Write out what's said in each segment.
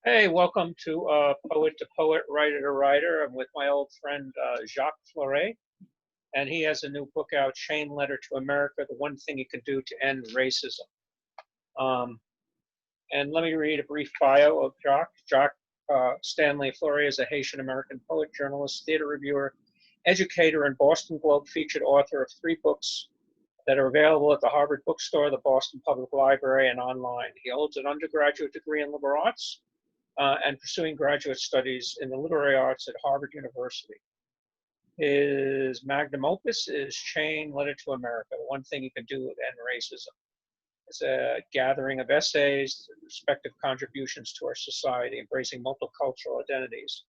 Hey, welcome to Poet, Writer to Writer. I'm with my old friend Jacques Fleury, and he has a new book out, Chain Letter to America, The One Thing You Can Do to End Racism. Um, and let me read a brief bio of Jacques. Jacques Stanley Fleury is a Haitian-American poet, journalist, theater reviewer, educator, and Boston Globe featured author of 3 books that are available at the Harvard Bookstore, the Boston Public Library, and online. He holds an undergraduate degree in liberal arts and pursuing graduate studies in the literary arts at Harvard University. His magnum opus is Chain Letter to America, The One Thing You Can Do to End Racism. It's a gathering of essays, respective contributions to our society, embracing multicultural identities.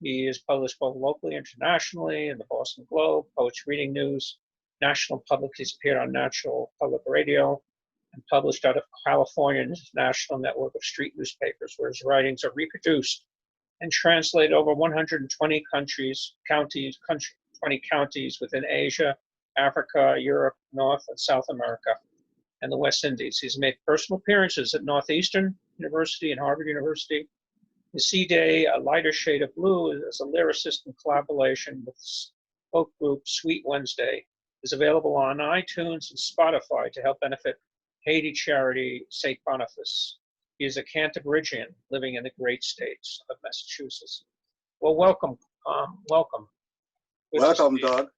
He is published both locally and internationally in the Boston Globe, Poets Reading News, National Public. He's appeared on National Public Radio, and published out of California's national network of street newspapers, where his writings are reproduced and translated over 120 counties within Asia, Africa, Europe, North and South America, and the West Indies. He's made personal appearances at Northeastern University and Harvard University. His C-Day, A Lighter Shade of Blue, is a lyricist in collaboration with folk group Sweet Wednesday, is available on iTunes and Spotify to help benefit Haiti charity St. Boniface. He is a Cantabrigian living in the great states of Massachusetts. Well, welcome. Welcome. Welcome, Doug.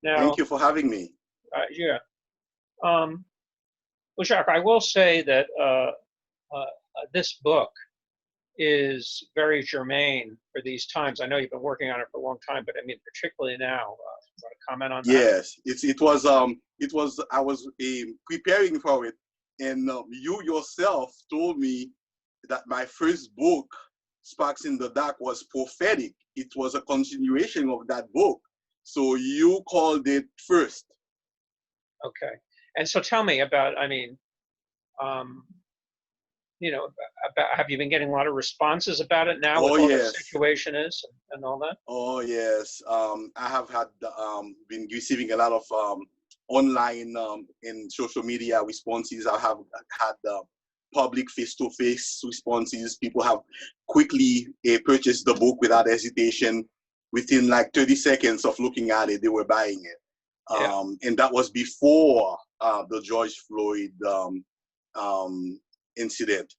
Now, thank you for having me. Yeah. Well, Jacques, I will say that this book is very germane for these times. I know you've been working on it for a long time, but I mean, particularly now. You want to comment on that? Yes, I was preparing for it, and you yourself told me that my first book, Sparks in the Dark, was prophetic. It was a continuation of that book. So you called it first. Okay. And so tell me about, have you been getting a lot of responses about it now with what the situation is and all that? Oh, yes. I have had been receiving a lot of online and social media responses. I have had public face-to-face responses. People have quickly purchased the book without hesitation. Within like 30 seconds of looking at it, they were buying it. Yeah. And that was before the George Floyd incident.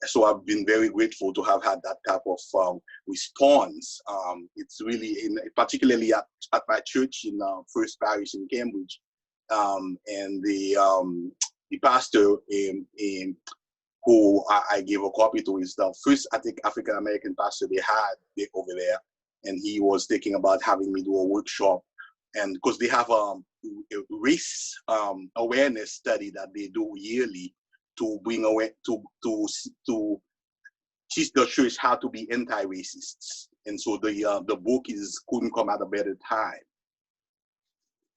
So I've been very grateful to have had that type of response. It's really, particularly at my church in First Parish in Cambridge, and the pastor who I gave a copy to is the first, I think, African American pastor they had over there, and he was thinking about having me do a workshop, and because they have a race awareness study that they do yearly to bring away to teach the church how to be anti-racists, and so the book couldn't come at a better time.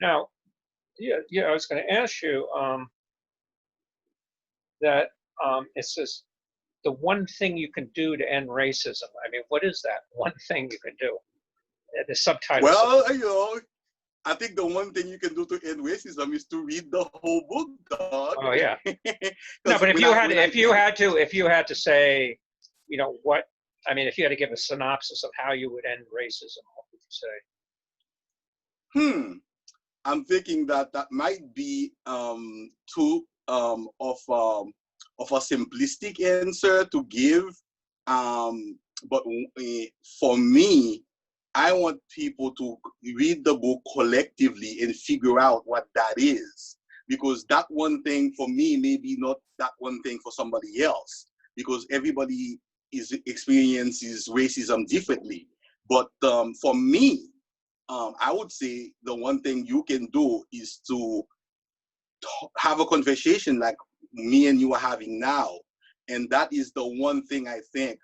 Now, I was going to ask you that it says the one thing you can do to end racism. I mean, what is that one thing you can do? The subtitle. Well, I think the one thing you can do to end racism is to read the whole book, dog. Oh yeah. No, but if you had to say, what? I mean, if you had to give a synopsis of how you would end racism, what would you say? I'm thinking that might be too of a simplistic answer to give, but for me, I want people to read the book collectively and figure out what that is, because that one thing for me may be not that one thing for somebody else, because everybody experiences racism differently. But for me, I would say the one thing you can do is to have a conversation like me and you are having now, and that is the one thing I think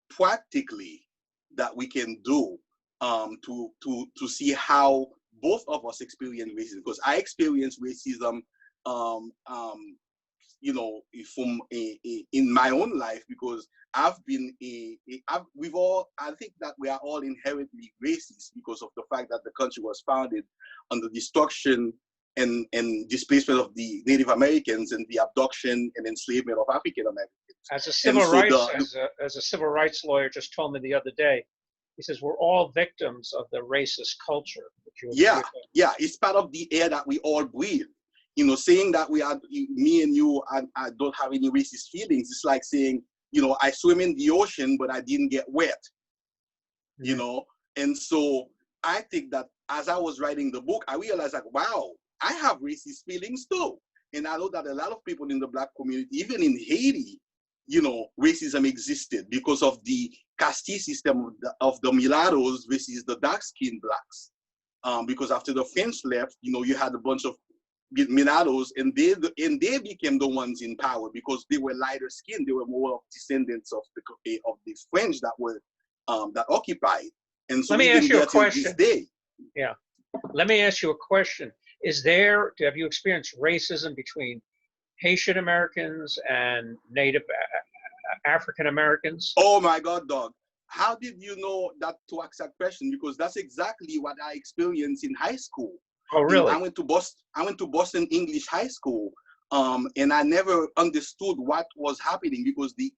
practically that we can do to see how both of us experience racism. Because I experienced racism, from in my own life, because I've been I think that we are all inherently racist because of the fact that the country was founded on the destruction and displacement of the Native Americans and the abduction and enslavement of African Americans. As a And civil so rights, as a civil rights lawyer just told me the other day, he says we're all victims of the racist culture. Yeah, it's part of the air that we all breathe. You know, saying that me and you, I don't have any racist feelings. It's like saying, you know, I swim in the ocean, but I didn't get wet. You know, and so I think that as I was writing the book, I realized like, wow, I have racist feelings too. And I know that a lot of people in the Black community, even in Haiti, you know, racism existed because of the caste system of the mulattoes versus the dark-skinned Blacks. Because after the French left, you know, you had a bunch of mulattoes, and they became the ones in power because they were lighter skinned. They were more of descendants of the French that were that occupied. And so let me ask you a question. This day. Yeah. Let me ask you a question. Have you experienced racism between Haitian Americans and Native African Americans? Oh my God, dog. How did you know that to ask that question? Because that's exactly what I experienced in high school. Oh, really? I went to Boston English High School, and I never understood what was happening because the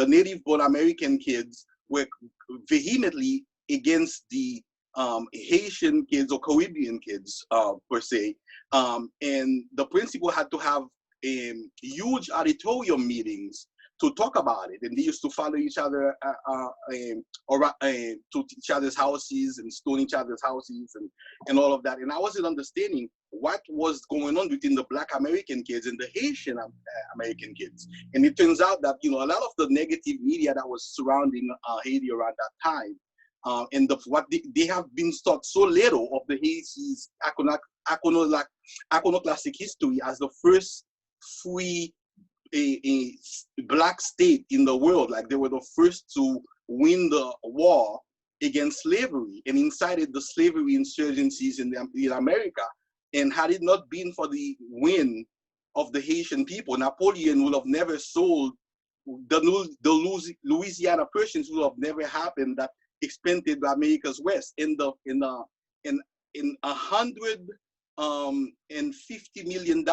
native-born American kids were vehemently against the Haitian kids or Caribbean kids per se, and the principal had to have huge auditorium meetings to talk about it, and they used to follow each other to each other's houses and stone each other's houses and all of that. And I wasn't understanding what was going on between the Black American kids and the Haitian American kids. And it turns out that, you know, a lot of the negative media that was surrounding Haiti around that time, and they have been taught so little of the Haiti's iconoclastic history as the first free a Black state in the world. Like, they were the first to win the war against slavery and incited the slavery insurgencies in America. And had it not been for the win of the Haitian people, Napoleon would have never sold the Louisiana Purchase would have never happened. That expanded America's West in $150 million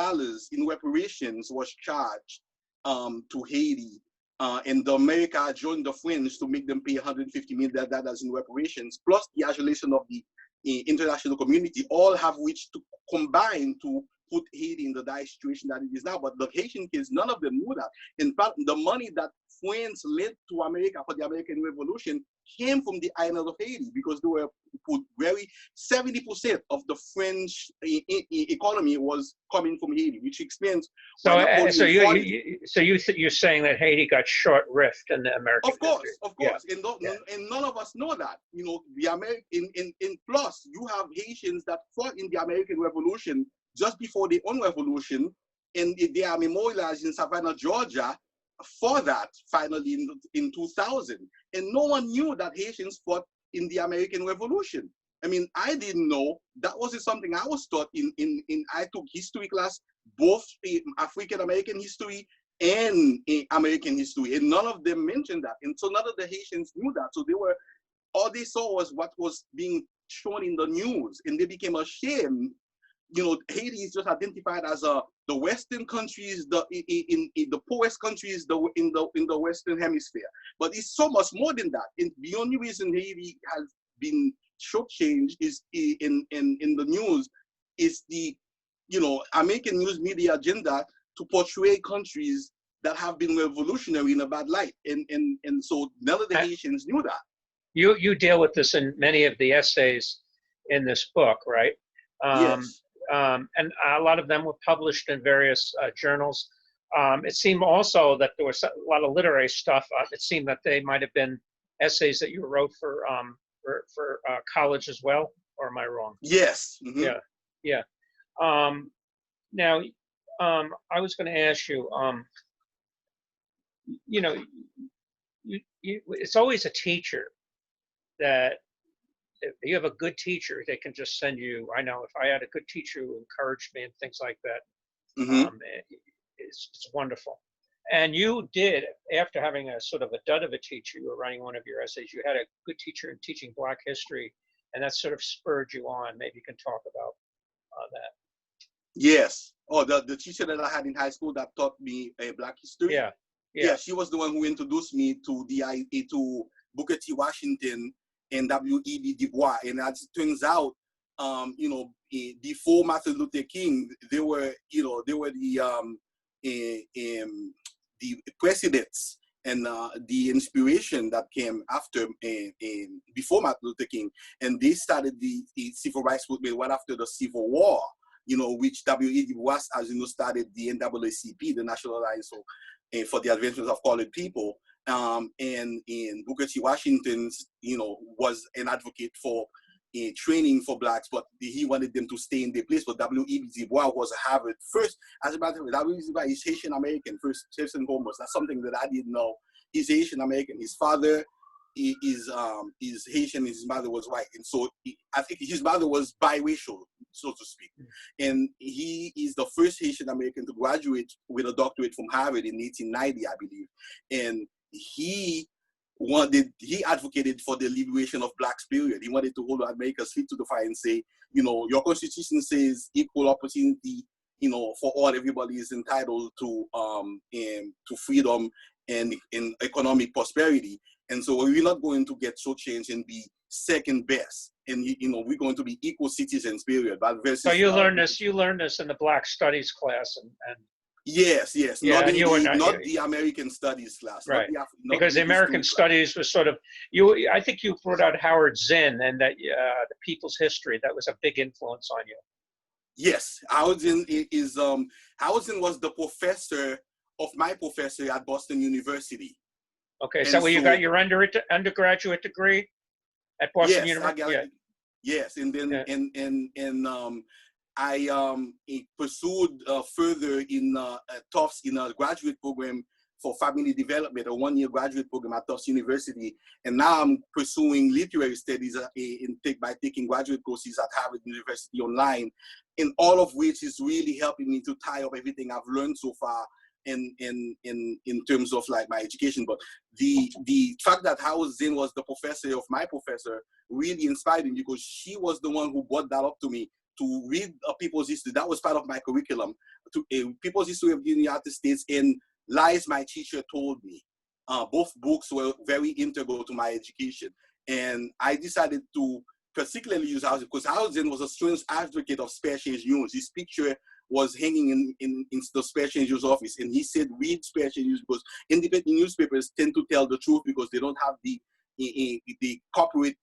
in reparations was charged to Haiti, and America joined the French to make them pay $150 million in reparations, plus the adulation of the international community, all have which to combine to put Haiti in the dire situation that it is now. But the Haitian kids, none of them knew that. In fact, the money that France lent to America for the American Revolution came from the island of Haiti, because they were put 70% of the French economy was coming from Haiti, which explains. You're saying that Haiti got short rift in the American history. Of course, and none of us know that. You know, the American in plus, you have Haitians that fought in the American Revolution just before the own revolution, and they are memorialized in Savannah, Georgia, for that finally in 2000. And no one knew that Haitians fought in the American Revolution. I mean, I didn't know. That wasn't something I was taught I took history class, both African American history and American history, and none of them mentioned that. And so none of the Haitians knew that. So all they saw was what was being shown in the news, and they became ashamed. You know, Haiti is just identified as the Western countries, the poorest countries in the Western Hemisphere. But it's so much more than that. And the only reason Haiti has been shortchanged is in the news is the, you know, American news media agenda to portray countries that have been revolutionary in a bad light. And so none of the Haitians knew that. You deal with this in many of the essays in this book, right? Yes. And a lot of them were published in various journals. It seemed also that there was a lot of literary stuff. It seemed that they might have been essays that you wrote for college as well, or am I wrong? Yes. Mm-hmm. Yeah. Now, I was going to ask you. You know, it's always a teacher that. If you have a good teacher, they can just send you. I know if I had a good teacher who encouraged me and things like that, mm-hmm. It's wonderful. And you did, after having a sort of a dud of a teacher, you were writing one of your essays, you had a good teacher in teaching Black history and that sort of spurred you on. Maybe you can talk about that. Yes. Oh, the teacher that I had in high school that taught me Black history. Yeah. Yeah, she was the one who introduced me to to Booker T. Washington and W.E.B. Du Bois. And as it turns out, you know, before Martin Luther King, they were the presidents and the inspiration that came after before Martin Luther King, and they started the civil rights movement right after the Civil War. You know, which W.E.B. Du Bois, as you know, started the NAACP, the National Alliance for the Advancement of Colored People, and in Booker T. Washington's, you know, was an advocate for training for blacks, but he wanted them to stay in their place. But W.E.B. Du Bois was Harvard first. As a matter of fact, W.E.B. Du Bois is Haitian American first and foremost. That's something that I didn't know. He's Haitian American. His father is Haitian, and his mother was white, and so I think his mother was biracial, so to speak. And he is the first Haitian American to graduate with a doctorate from Harvard in 1890, I believe. And he advocated for the liberation of blacks, period. He wanted to hold America's feet to the fire and say, you know, your constitution says equal opportunity, you know, for all. Everybody is entitled to freedom and economic prosperity. And so we're not going to get shortchanged and be second best. And you know, we're going to be equal citizens, period. But versus, So you learned this in the Black Studies class, and yes, yeah, not the American Studies class, right? Because the American Studies was sort of I think you brought out Howard Zinn and that the People's History. That was a big influence on you. Yes, Howard Zinn was the professor of my professor at Boston University. Okay, so you got your undergraduate degree at Boston University? Yes, and then I pursued further in Tufts in a graduate program for family development, a one-year graduate program at Tufts University, and now I'm pursuing literary studies by taking graduate courses at Harvard University online, and all of which is really helping me to tie up everything I've learned so far in terms of like my education. But the fact that Howard Zinn was the professor of my professor really inspired me, because she was the one who brought that up to me, to read a people's history. That was part of my curriculum, to people's history of the United States and Lies My Teacher Told Me. Both books were very integral to my education, and I decided to particularly use Howard Zinn because Howard Zinn was a strong advocate of special news. His picture was hanging in the special news office, and he said, read special news because independent newspapers tend to tell the truth because they don't have the corporate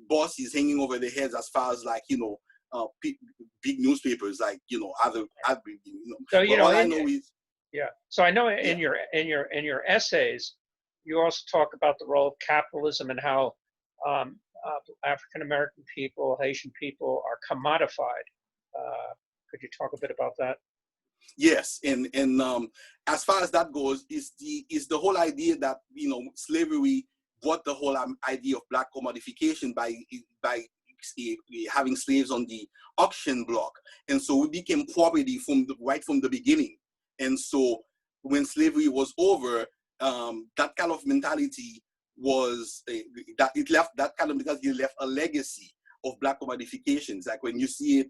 bosses hanging over their heads as far as like, you know, big newspapers like, you know, other you know. So you know, all I know is So I know in your essays, you also talk about the role of capitalism and how African American people, Haitian people are commodified. Could you talk a bit about that? Yes, and as far as that goes, is the whole idea that, you know, slavery brought the whole idea of black commodification by having slaves on the auction block, and so we became property right from the beginning. And so when slavery was over, that kind of mentality was left a legacy of black commodifications. Like when you see it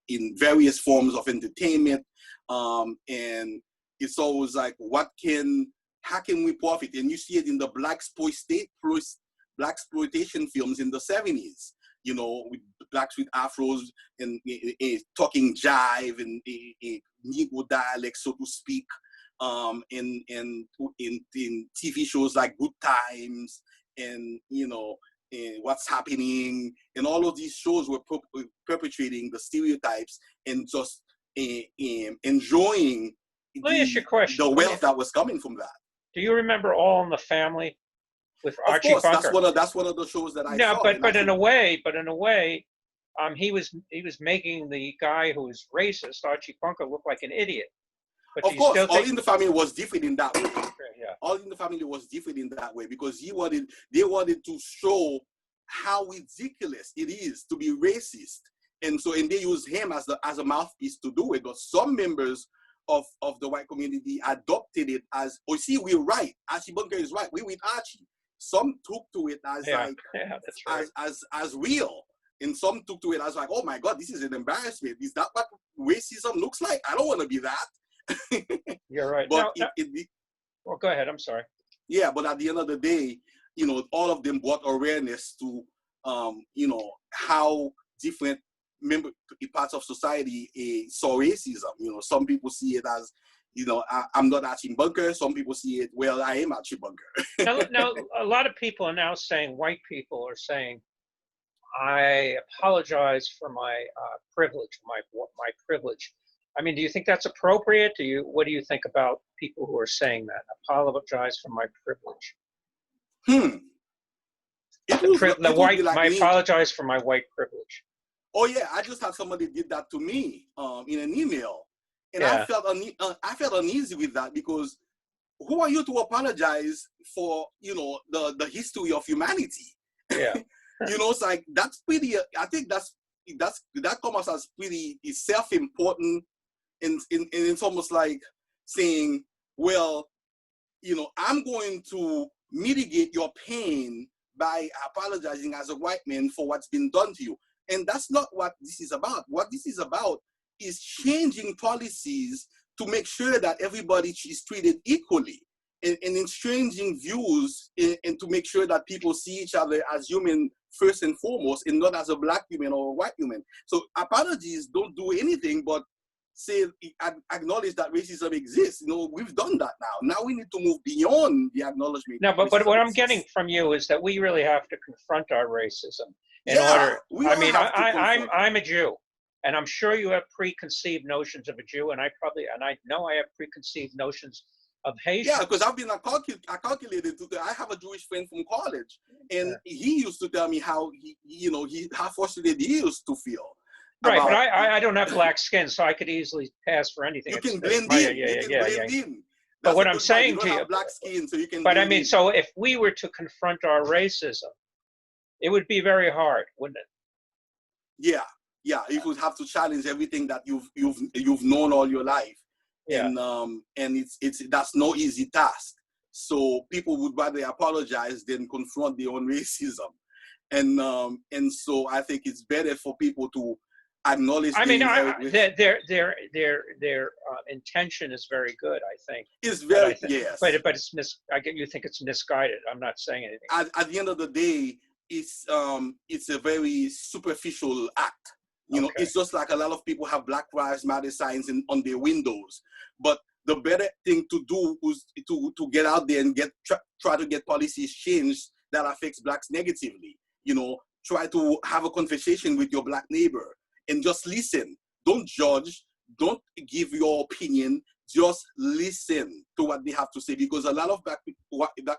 in various forms of entertainment, and it's always like, how can we profit? And you see it in the black exploitation films in the 70s, you know, with blacks with afros and talking jive and Negro dialect, so to speak, in TV shows like Good Times and, you know, What's Happening, and all of these shows were perpetrating the stereotypes and just enjoying Let me ask you a question. the wealth that was coming from that. Do you remember All in the Family with Archie Bunker? That's one of the shows that I saw. No, but in a way, he was making the guy who was racist, Archie Bunker, look like an idiot. But of course, All in the Family was different in that way. Yeah. All in the Family was different in that way because they wanted to show how ridiculous it is to be racist, and they use him as a mouthpiece to do it. But some members of the white community adopted it as, oh, see, we're right. Archie Bunker is right. We're with Archie. Some took to it as Yeah, like yeah, that's right. as real, and some took to it as like, oh my God, this is an embarrassment. Is that what racism looks like? I don't want to be that. You're right. But Now, well, go ahead. I'm sorry. yeah, but at the end of the day, you know, all of them brought awareness to, you know, how different parts of society saw racism. You know, some people see it as, you know, I'm not Archie Bunker. Some people see it, well, I am Archie Bunker. Now, a lot of people are now saying, white people are saying, I apologize for my privilege, my privilege. I mean, do you think that's appropriate? What do you think about people who are saying that? Apologize for my privilege. I apologize for my white privilege. Oh yeah, I just had somebody did that to me in an email, and yeah. I felt uneasy with that, because who are you to apologize for, you know, the history of humanity? Yeah. You know, it's like, that's pretty. I think that comes as pretty self-important, and it's almost like saying, well, you know, I'm going to mitigate your pain by apologizing as a white man for what's been done to you. And that's not what this is about. What this is about is changing policies to make sure that everybody is treated equally, and in changing views, and to make sure that people see each other as human first and foremost, and not as a black human or a white human. So apologies don't do anything but say, acknowledge that racism exists. You know, we've done that now. Now we need to move beyond the acknowledgement. No, but what I'm getting from you is that we really have to confront our racism in order. I mean, I'm a Jew, and I'm sure you have preconceived notions of a Jew, and I know I have preconceived notions of Haitian. Yeah, because I've been I calculated. I have a Jewish friend from college, and he used to tell me how how frustrated he used to feel. Right, but I don't have black skin, so I could easily pass for anything. You can blend in. You can blend in. But what I'm saying to you, black skin, so you can. But I mean, so if we were to confront our racism, it would be very hard, wouldn't it? Yeah, yeah. You would have to challenge everything that you've known all your life. Yeah. And that's no easy task. So people would rather apologize than confront their own racism, and so I think it's better for people to acknowledge. I mean, their intention is very good. I think it's very yes, but it's you think it's misguided. I'm not saying anything. At the end of the day, it's a very superficial act. You know, it's just like a lot of people have Black Lives Matter signs on their windows. But the better thing to do is to get out there and try to get policies changed that affects blacks negatively. You know, try to have a conversation with your black neighbor and just listen. Don't judge. Don't give your opinion. Just listen to what they have to say, because a lot of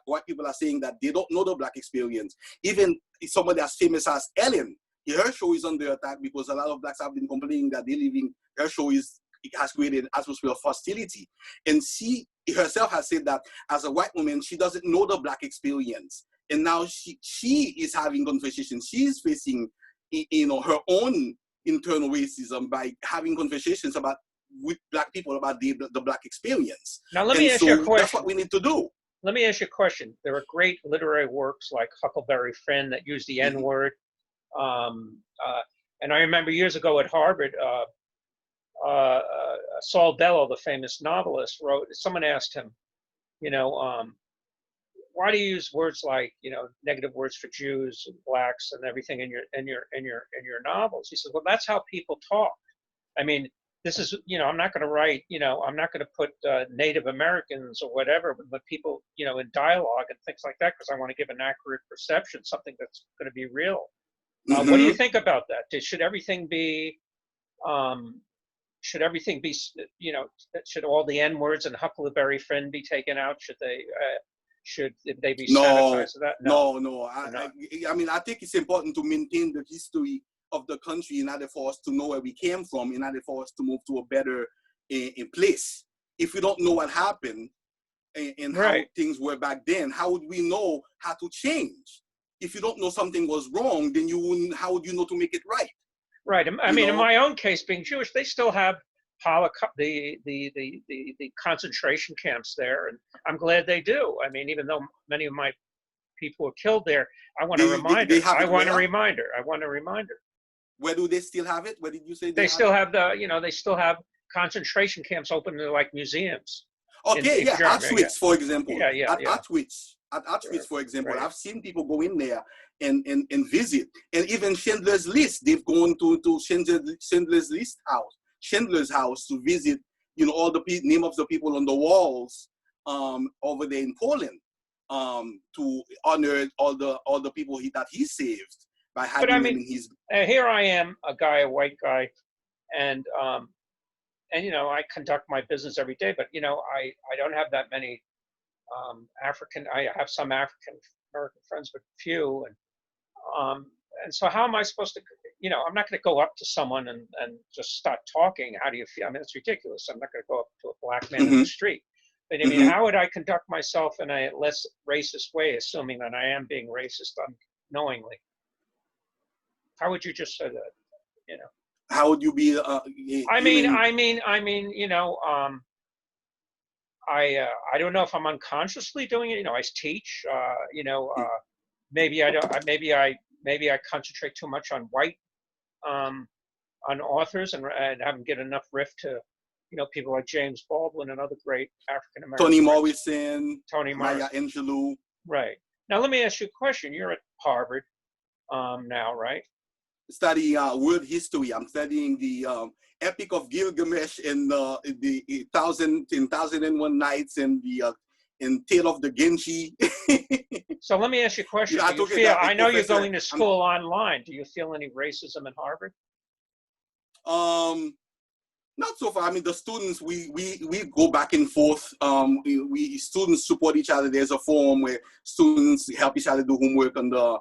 white people are saying that they don't know the black experience. Even somebody as famous as Ellen, her show is under attack because a lot of blacks have been complaining that her show has created an atmosphere of hostility. And she herself has said that as a white woman, she doesn't know the black experience. And now she is having conversations. She's facing, her own internal racism by having conversations with black people about the black experience. Now let me ask you a question. That's what we need to do. Let me ask you a question. There are great literary works like Huckleberry Friend that use the N-word. And I remember years ago at Harvard, Saul Bellow, the famous novelist, someone asked him, why do you use words like, negative words for Jews and blacks and everything in your novels? He said, well, that's how people talk. I mean, this is, I'm not going to write, I'm not going to put Native Americans or whatever, but people, in dialogue and things like that, because I want to give an accurate perception, something that's going to be real. What do you think about that? Should everything be, should all the N words and Huckleberry Friend be taken out? Should they be sanitized? No. I mean, I think it's important to maintain the history of the country in order for us to know where we came from, in order for us to move to a better place. If we don't know what happened and how things were back then, how would we know how to change? If you don't know something was wrong, then how would you know to make it right? Right. I mean, in my own case, being Jewish, they still have the concentration camps there, and I'm glad they do. I mean, even though many of my people were killed there. I want a reminder. They have it I want a where? reminder. I want a reminder. Where do they still have it? Where did you say They have still it? have they still have concentration camps open to like museums Okay, in yeah, Germany. Auschwitz, for example. Yeah, yeah, At yeah. Auschwitz, for example, Right. I've seen people go in there and visit. And even Schindler's List, they've gone to Schindler's List house, Schindler's house to visit, all the name of the people on the walls over there in Poland, to honor all the people that he saved by But I hiding them mean, in his. here I am, a white guy, and I conduct my business every day, but I don't have that many African. I have some African American friends, but few, and so how am I supposed to? I'm not going to go up to someone and just start talking. How do you feel? I mean, it's ridiculous. I'm not going to go up to a black man in the street. But I mean, how would I conduct myself in a less racist way, assuming that I am being racist unknowingly? How would you just say that? How would you be? I mean, I don't know if I'm unconsciously doing it. I teach. Maybe I don't. Maybe I concentrate too much on white, on authors, and haven't get enough riff to, people like James Baldwin and other great African American. Toni Morrison, Toni Morrison. Maya Angelou. Right. Now let me ask you a question. You're at Harvard now, right? Study world history. I'm studying the Epic of Gilgamesh and the 1001 Nights and the Tale of the Genji. So let me ask you a question. I know you're going to school online. Do you feel any racism at Harvard? Not so far. I mean, the students, we go back and forth. We students support each other. There's a forum where students help each other do homework on the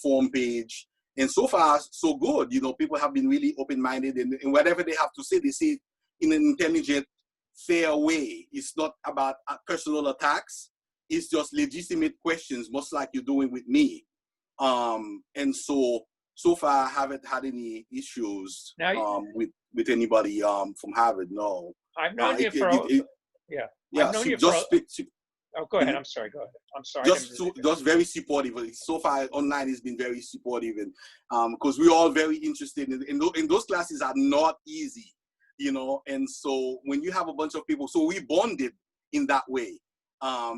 forum page. And so far, so good. People have been really open-minded, and whatever they have to say, they say it in an intelligent, fair way. It's not about personal attacks. It's just legitimate questions, much like you're doing with me. And so far, I haven't had any issues with anybody from Harvard. No. I've known you for yeah. Oh, go ahead. I'm sorry. Go ahead. I'm sorry. Just very supportive. So far, online has been very supportive, and because we're all very interested in those classes are not easy, And so when you have a bunch of people, so we bonded in that way,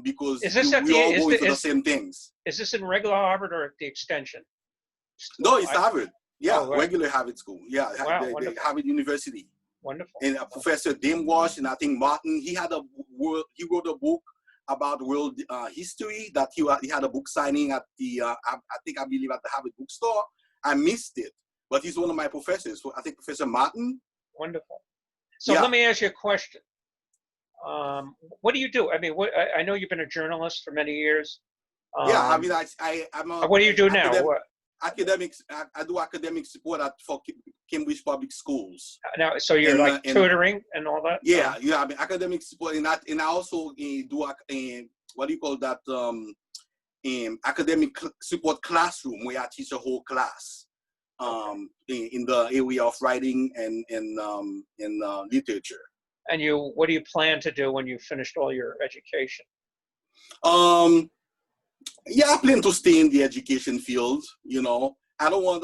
because we all going for the same things. Is this in regular Harvard or at the extension? No, it's Harvard. Yeah, right. Regular Harvard school. Yeah, wow, the Harvard University. Wonderful. And Professor Dame Walsh and I think Martin, he wrote a book about world history that he had a book signing at the I believe at the Harvard bookstore. I missed it, but he's one of my professors. I think Professor Martin. Wonderful. So let me ask you a question. What do you do? I mean, I know you've been a journalist for many years. I mean, I'm a. What do you do now? What? Academics. I do academic support for Cambridge Public Schools. Now, so you're like tutoring and all that. Yeah. I mean, academic support, and I also do what do you call that? Academic support classroom where I teach a whole class in the area of writing and literature. And what do you plan to do when you've finished all your education? Yeah, I plan to stay in the education field. I don't want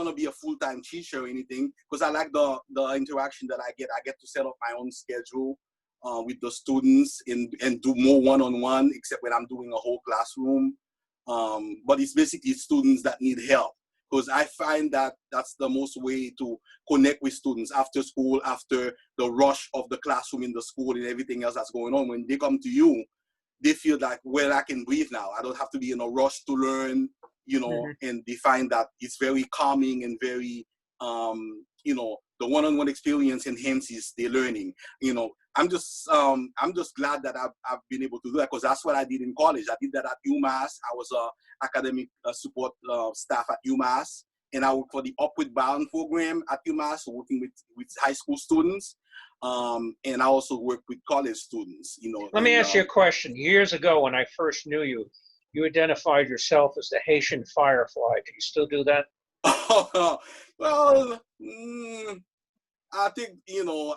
to be a full-time teacher or anything, because I like the interaction that I get. I get to set up my own schedule with the students and do more one-on-one, except when I'm doing a whole classroom. But it's basically students that need help, because I find that that's the most way to connect with students after school, after the rush of the classroom in the school and everything else that's going on. When they come to you, they feel like, well, I can breathe now. I don't have to be in a rush to learn, and they find that it's very calming and very, the one-on-one experience enhances their learning. I'm just glad that I've been able to do that, because that's what I did in college. I did that at UMass. I was academic support staff at UMass, and I worked for the Upward Bound program at UMass, working with high school students. And I also work with college students, Let me ask you a question. Years ago, when I first knew you, you identified yourself as the Haitian Firefly. Do you still do that? Well, I think,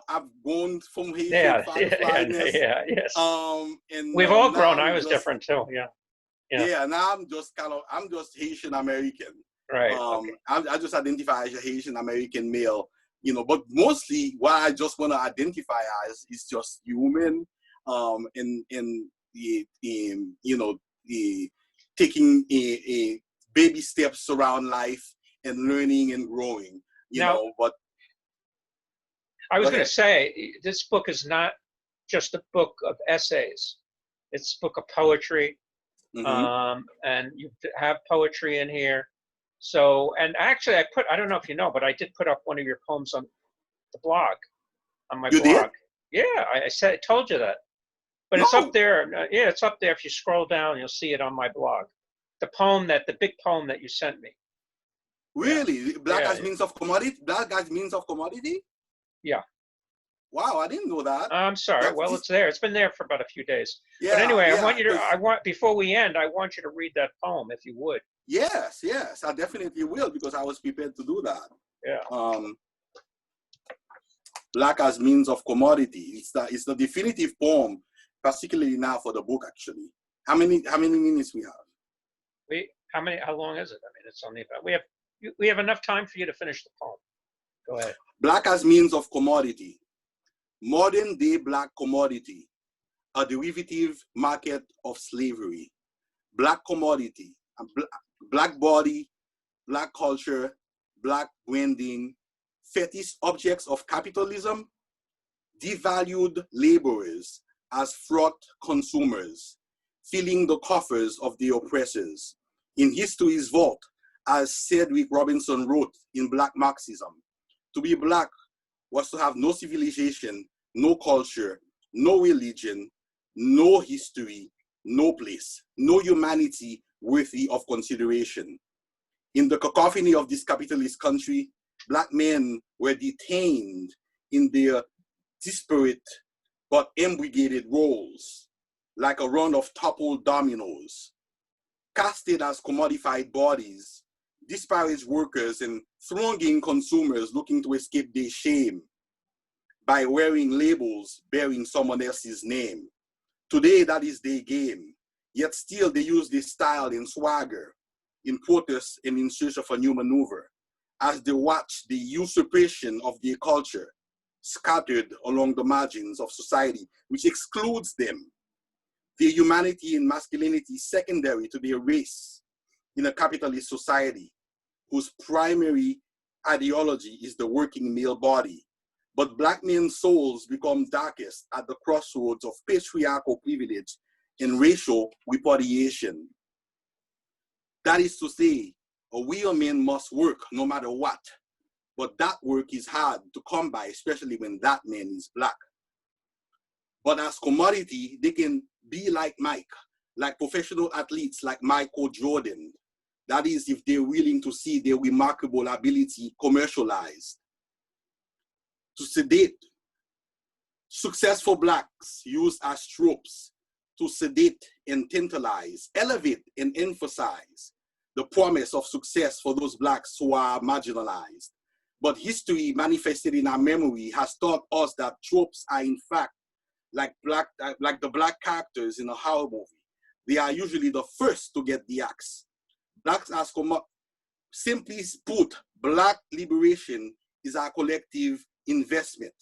I've grown from Haitian Firefly. Yes. And We've all grown. I was different too, yeah. Yeah, now I'm just Haitian American. Right. Okay. I just identify as a Haitian American male, you know, but mostly what I just want to identify as is just human, and you know, the taking a baby steps around life and learning and growing, you Now, know. But I was go going ahead. to say, this book is not just a book of essays. It's a book of poetry, Mm-hmm. and you have poetry in here. So, and actually, I don't know if you know, but I did put up one of your poems on the blog, on my You did? blog. Yeah, I told you that. But it's up No, there. Yeah, it's up there. If you scroll down, you'll see it on my blog. The big poem that you sent me. Yeah, really? Black yeah, as means of commodity? Black as means of commodity? yeah. Wow, I didn't know that. I'm sorry. That's Well, this. it's there. It's been there for about a few days. But Yeah, anyway, yeah. before we end, I want you to read that poem, if you would. Yes, yes, I definitely will because I was prepared to do that. Yeah. Black as means of commodity. It's the definitive poem, particularly now for the book. Actually, how many minutes we have? How long is it? I mean, it's only about, we have enough time for you to finish the poem. Go ahead. Black as means of commodity. Modern day black commodity, a derivative market of slavery. Black commodity, black body, black culture, black branding, fetish objects of capitalism, devalued laborers as fraught consumers, filling the coffers of the oppressors. In history's vault, as Cedric Robinson wrote in Black Marxism, to be black was to have no civilization, no culture, no religion, no history, no place, no humanity worthy of consideration. In the cacophony of this capitalist country, black men were detained in their disparate but imbricated roles, like a run of toppled dominoes, casted as commodified bodies, disparaged workers and thronging consumers looking to escape their shame by wearing labels bearing someone else's name. Today, that is their game, yet still they use this style and swagger in protest and in search of a new maneuver as they watch the usurpation of their culture scattered along the margins of society, which excludes them. Their humanity and masculinity secondary to their race in a capitalist society whose primary ideology is the working male body. But black men's souls become darkest at the crossroads of patriarchal privilege and racial repudiation. That is to say, a real man must work no matter what, but that work is hard to come by, especially when that man is black. But as commodity, they can be like Mike, like professional athletes like Michael Jordan. That is, if they're willing to see their remarkable ability commercialized. To sedate, successful blacks used as tropes to sedate and tantalize, elevate and emphasize the promise of success for those blacks who are marginalized. But history manifested in our memory has taught us that tropes are in fact like the black characters in a horror movie. They are usually the first to get the axe. Blacks as simply put, black liberation is our collective investment.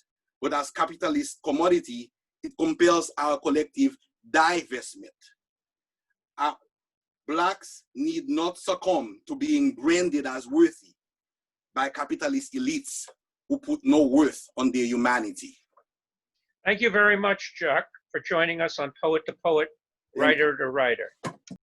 But as capitalist commodity, it compels our collective divestment. Blacks need not succumb to being branded as worthy by capitalist elites who put no worth on their humanity. Thank you very much, Jacques, for joining us on Poet to Poet, Writer to Writer.